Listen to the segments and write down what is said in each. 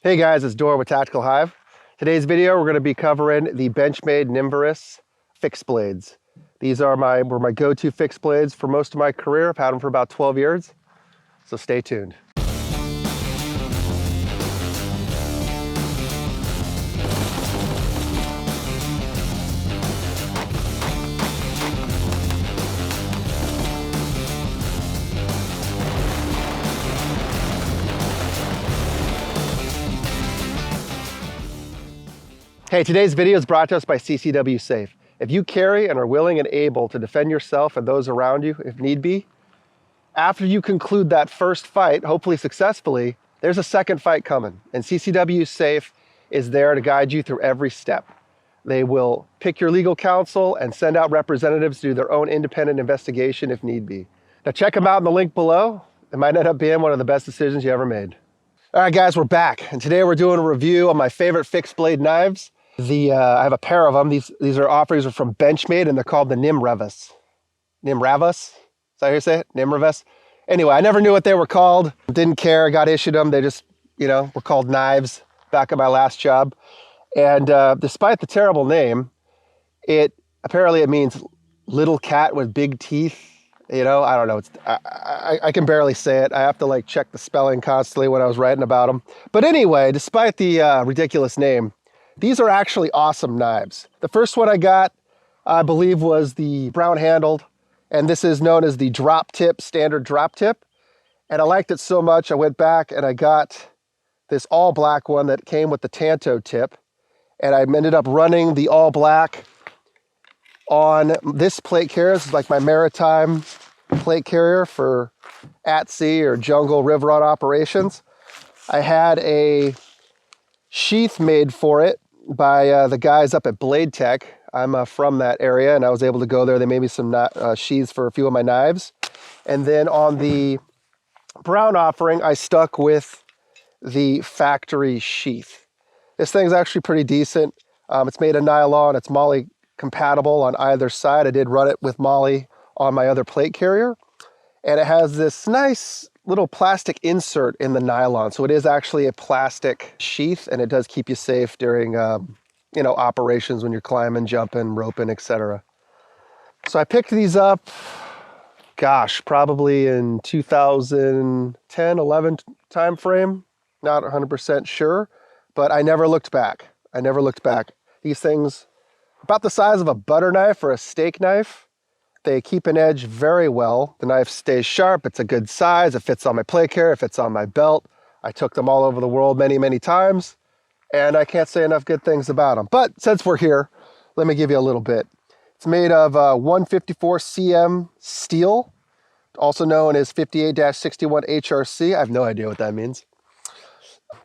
Hey guys, it's Dorr with Tactical Hyve. Today's video, we're going to be covering the Benchmade Nimravus fixed blades. These were my go-to fixed blades for most of my career. I've had them for about 12 years, so stay tuned. Hey, today's video is brought to us by CCW Safe. If you carry and are willing and able to defend yourself and those around you, if need be, after you conclude that first fight, hopefully successfully, there's a second fight coming. And CCW Safe is there to guide you through every step. They will pick your legal counsel and send out representatives to do their own independent investigation if need be. Now check them out in the link below. It might end up being one of the best decisions you ever made. All right, guys, we're back. And today we're doing a review of my favorite fixed blade knives. I have a pair of them. These are offerings from Benchmade, and they're called the Nimravus. Nimravus? Is that how you say it? Nimravus? Anyway, I never knew what they were called. Didn't care. Got issued them. They just, were called knives back at my last job. And despite the terrible name, apparently it means little cat with big teeth. I don't know. I can barely say it. I have to check the spelling constantly when I was writing about them. But anyway, despite the ridiculous name, these are actually awesome knives. The first one I got, I believe, was the brown handled, and this is known as the drop tip, standard drop tip. And I liked it so much, I went back and I got this all black one that came with the Tanto tip. And I ended up running the all black on this plate carrier. This is like my maritime plate carrier for at sea or jungle river run operations. I had a sheath made for it by the guys up at Blade Tech. I'm from that area, and I was able to go there. They made me some sheaths for a few of my knives. And then on the brown offering, I stuck with the factory sheath. This thing's actually pretty decent. It's made of nylon. It's MOLLE compatible on either side. I did run it with MOLLE on my other plate carrier. And it has this nice little plastic insert in the nylon. So it is actually a plastic sheath, and it does keep you safe during, operations when you're climbing, jumping, roping, etc. So I picked these up, probably in 2010, 11 time frame. Not 100% sure, but I never looked back. These things, about the size of a butter knife or a steak knife. They keep an edge very well. The knife stays sharp. It's a good size. It fits on my plate carrier. It fits on my belt. I took them all over the world many, many times, and I can't say enough good things about them. But since we're here, let me give you a little bit. It's made of 154 cm steel, also known as 58-61 HRC. I have no idea what that means.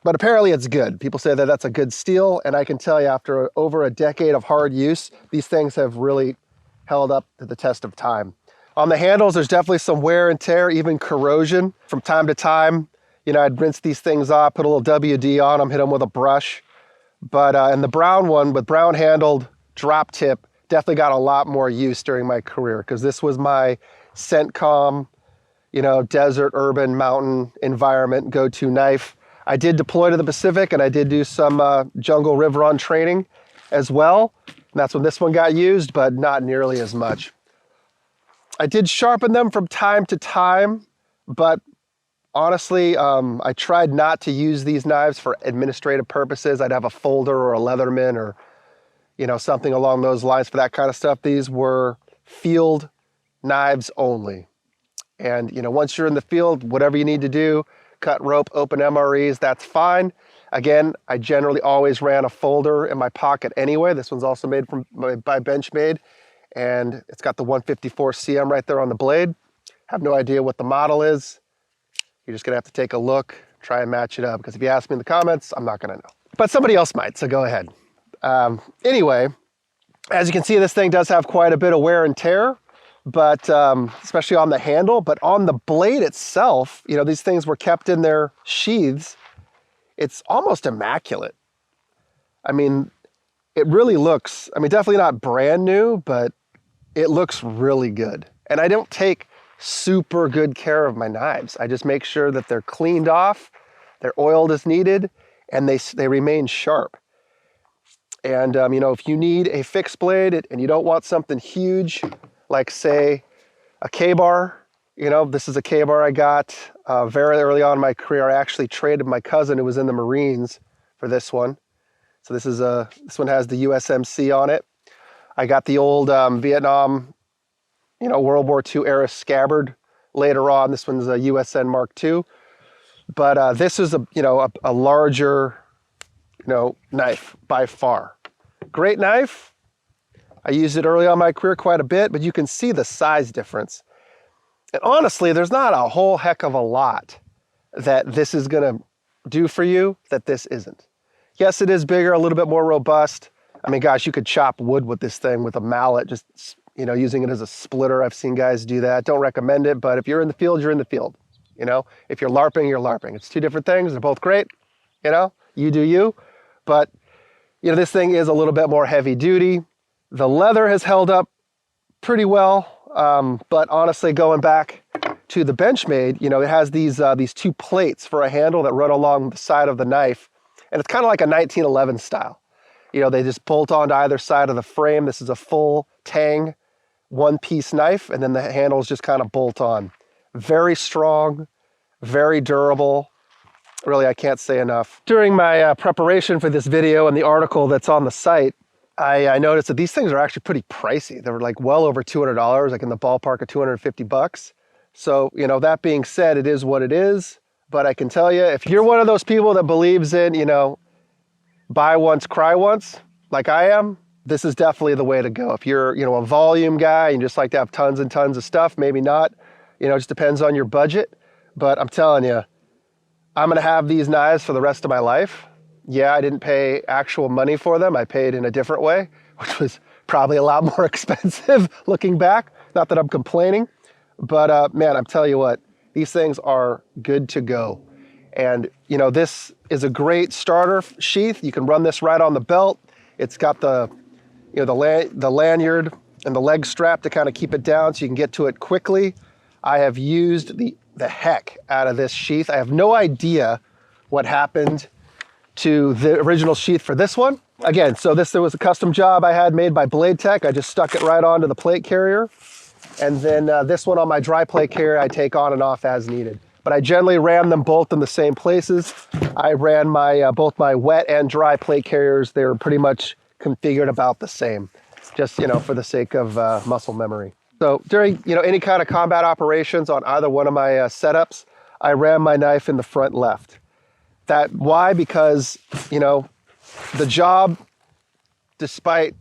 But apparently it's good. People say that that's a good steel, and I can tell you after over a decade of hard use, these things have really held up to the test of time. On the handles, there's definitely some wear and tear, even corrosion. From time to time, I'd rinse these things off, put a little WD on them, hit them with a brush. But in the brown one, with brown handled drop tip, definitely got a lot more use during my career, because this was my CENTCOM, desert, urban, mountain environment go-to knife. I did deploy to the Pacific, and I did do some jungle river run training as well. And that's when this one got used, but not nearly as much. I did sharpen them from time to time, but honestly, I tried not to use these knives for administrative purposes. I'd have a folder or a Leatherman or, something along those lines for that kind of stuff. These were field knives only. And, once you're in the field, whatever you need to do, cut rope, open MREs, that's fine. Again, I generally always ran a folder in my pocket anyway. This one's also made by Benchmade, and it's got the 154 cm right there on the blade. Have no idea what the model is. You're just gonna have to take a look, try and match it up, because if you ask me in the comments, I'm not gonna know. But somebody else might, so go ahead. Anyway, as you can see, this thing does have quite a bit of wear and tear, but especially on the handle, but on the blade itself, these things were kept in their sheaths. It's almost immaculate. I mean, it really looks, definitely not brand new, but it looks really good. And I don't take super good care of my knives. I just make sure that they're cleaned off, they're oiled as needed, and they remain sharp. And you know, if you need a fixed blade and you don't want something huge, like say a K-bar, you know, this is a K-bar I got very early on in my career. I actually traded my cousin who was in the Marines for this one. So this one has the USMC on it. I got the old Vietnam, you know, World War II era scabbard later on. This one's a USN Mark II. But this is a larger, you know, knife by far. Great knife. I used it early on in my career quite a bit, but you can see the size difference. And honestly, there's not a whole heck of a lot that this is gonna do for you that this isn't. Yes, it is bigger, a little bit more robust. I mean, gosh, you could chop wood with this thing with a mallet, just, you know, using it as a splitter. I've seen guys do that. Don't recommend it, but if you're in the field, you're in the field. You know, if you're LARPing, you're LARPing. It's two different things. They're both great. You know, you do you. But, you know, this thing is a little bit more heavy duty. The leather has held up pretty well. But honestly, going back to the Benchmade, you know, it has these two plates for a handle that run along the side of the knife. And it's kind of like a 1911 style. You know, they just bolt onto either side of the frame. This is a full tang one-piece knife, and then the handles just kind of bolt on. Very strong, very durable. Really, I can't say enough. During my preparation for this video and the article that's on the site, I noticed that these things are actually pretty pricey. They were like well over $200, like in the ballpark of 250 bucks. So, you know, that being said, it is what it is. But I can tell you, if you're one of those people that believes in, you know, buy once, cry once, like I am, this is definitely the way to go. If you're, you know, a volume guy and just like to have tons and tons of stuff, maybe not. You know, it just depends on your budget. But I'm telling you, I'm going to have these knives for the rest of my life. Yeah, I didn't pay actual money for them. I paid in a different way, which was probably a lot more expensive looking back. Not that I'm complaining, but man, I'm telling you what, these things are good to go. And, you know, this is a great starter sheath. You can run this right on the belt. It's got the, you know, the lanyard and the leg strap to kind of keep it down so you can get to it quickly. I have used the heck out of this sheath. I have no idea what happened to the original sheath for this one. Again, so there was a custom job I had made by Blade Tech. I just stuck it right onto the plate carrier. And then this one on my dry plate carrier, I take on and off as needed. But I generally ran them both in the same places. I ran my both my wet and dry plate carriers. They were pretty much configured about the same, just, you know, for the sake of muscle memory. So during, you know, any kind of combat operations on either one of my setups, I ran my knife in the front left. Why? Because, you know, the job, despite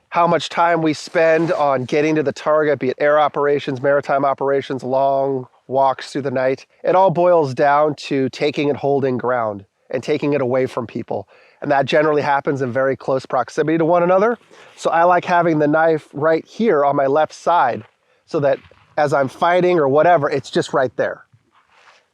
how much time we spend on getting to the target, be it air operations, maritime operations, long walks through the night, it all boils down to taking and holding ground and taking it away from people. And that generally happens in very close proximity to one another. So I like having the knife right here on my left side so that as I'm fighting or whatever, it's just right there.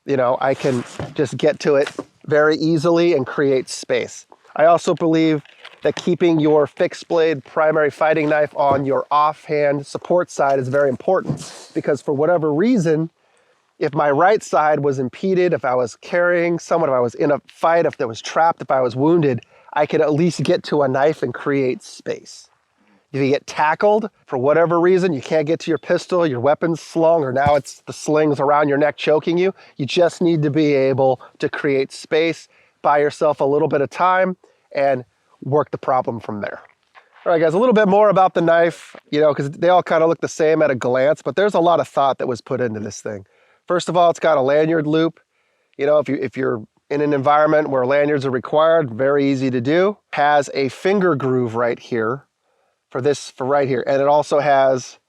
You know, I can just get to it very easily and create space. I also believe that keeping your fixed blade primary fighting knife on your offhand support side is very important, because for whatever reason, if my right side was impeded, if I was carrying someone, if I was in a fight, if there was trapped, if I was wounded, I could at least get to a knife and create space. If you get tackled for whatever reason, you can't get to your pistol, your weapon's slung, or now it's the slings around your neck choking you, you just need to be able to create space, buy yourself a little bit of time, and work the problem from there. All right, guys, a little bit more about the knife, you know, because they all kind of look the same at a glance, but there's a lot of thought that was put into this thing. First of all, it's got a lanyard loop. You know, if you're in an environment where lanyards are required, very easy to do. Has a finger groove right here for right here. And it also has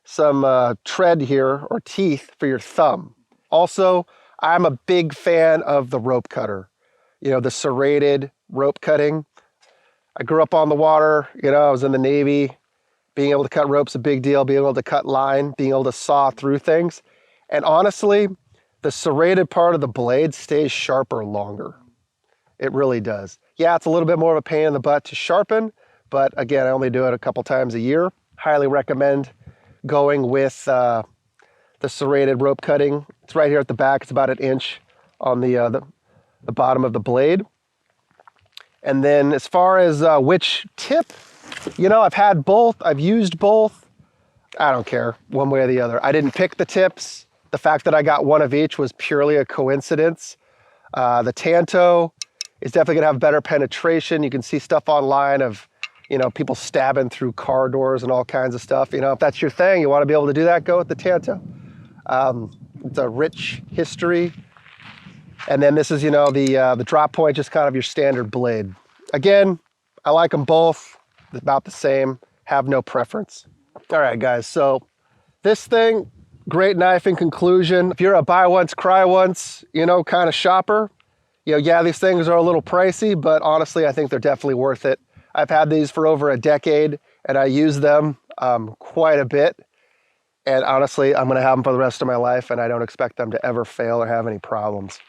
some tread here, or teeth, for your thumb. Also, I'm a big fan of the rope cutter. You know, the serrated rope cutting. I grew up on the water, you know, I was in the Navy. Being able to cut rope's a big deal, being able to cut line, being able to saw through things. And honestly, the serrated part of the blade stays sharper longer. It really does. Yeah, it's a little bit more of a pain in the butt to sharpen, but again, I only do it a couple times a year. Highly recommend going with the serrated rope cutting. It's right here at the back. It's about 1 inch on the bottom of the blade. And then as far as which tip, you know, I've had both, I've used both. I don't care one way or the other. I didn't pick the tips. The fact that I got one of each was purely a coincidence. The Tanto is definitely gonna have better penetration. You can see stuff online of, you know, people stabbing through car doors and all kinds of stuff. You know, if that's your thing, you wanna be able to do that, go with the Tanto. It's a rich history. And then this is, you know, the drop point, just kind of your standard blade. Again, I like them both, about the same, have no preference. All right, guys, so this thing, great knife in conclusion. If you're a buy once, cry once, you know, kind of shopper, you know, yeah, these things are a little pricey, but honestly, I think they're definitely worth it. I've had these for over a decade, and I use them quite a bit. And honestly, I'm gonna have them for the rest of my life, and I don't expect them to ever fail or have any problems.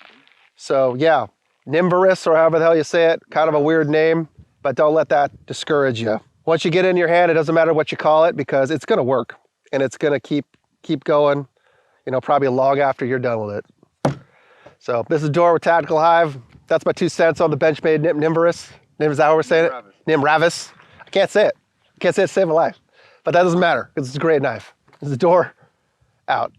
So yeah, Nimravus, or however the hell you say it, kind of a weird name, but don't let that discourage you. Once you get it in your hand, it doesn't matter what you call it, because it's gonna work, and it's gonna keep going, you know, probably long after you're done with it. So this is Dorr with Tactical Hyve. That's my 2 cents on the Benchmade Nimravus. Is that how we're saying it? Nimravus. I can't say it. I can't say it to save my life. But that doesn't matter, because it's a great knife. This is Dorr, out.